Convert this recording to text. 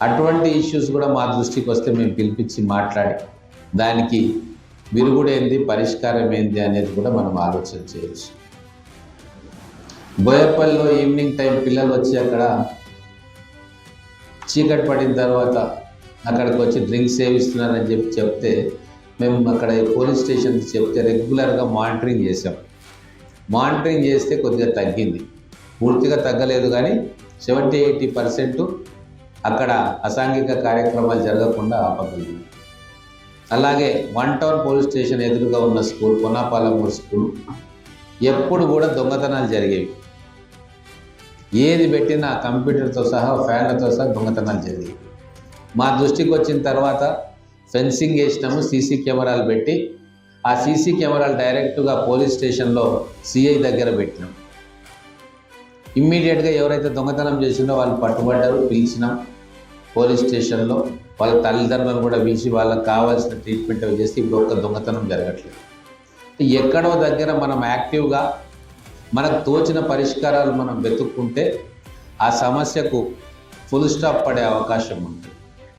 అటువంటి ఇష్యూస్ కూడా మా దృష్టికి వస్తే మేము పిలిపించి మాట్లాడి దానికి విరుగుడేంది, పరిష్కారం ఏంది అనేది కూడా మనం ఆలోచన చేయొచ్చు. బోయపల్లిలో ఈవినింగ్ టైం పిల్లలు వచ్చి అక్కడ చీకటి పడిన తర్వాత అక్కడికి వచ్చి డ్రింక్స్ సేవిస్తున్నారని చెప్తే మేము అక్కడ పోలీస్ స్టేషన్కి చెప్తే రెగ్యులర్గా మానిటరింగ్ చేసాం. మానిటరింగ్ చేస్తే కొద్దిగా తగ్గింది, పూర్తిగా తగ్గలేదు కానీ 70-80% అక్కడ అసాంఘిక కార్యక్రమాలు జరగకుండా ఆపగలిగింది. అలాగే 1 టౌన్ పోలీస్ స్టేషన్ ఎదురుగా ఉన్న స్కూల్ కొనాపాలమూరు స్కూల్ ఎప్పుడు కూడా దొంగతనాలు జరిగేవి. ఏది పెట్టినా కంప్యూటర్తో సహా ఫ్యాన్లతో సహా దొంగతనాలు జరిగేవి. మా దృష్టికి వచ్చిన తర్వాత ఫెన్సింగ్ వేసినాము, సీసీ కెమెరాలు పెట్టి ఆ సీసీ కెమెరాలు డైరెక్ట్గా పోలీస్ స్టేషన్లో సిఐ దగ్గర పెట్టినాం. ఇమ్మీడియట్గా ఎవరైతే దొంగతనం చేసిందో వాళ్ళు పట్టుబడ్డారు, పిలిచినాం పోలీస్ స్టేషన్లో. వాళ్ళ తల్లిదండ్రులను కూడా పిలిచి వాళ్ళకి కావాల్సిన ట్రీట్మెంట్ చేస్తే ఇప్పుడు ఒక్క దొంగతనం జరగట్లేదు. ఎక్కడో దగ్గర మనం యాక్టివ్గా మనకు తోచిన పరిష్కారాలు మనం వెతుక్కుంటే ఆ సమస్యకు ఫుల్ స్టాప్ పడే అవకాశం ఉంటుంది.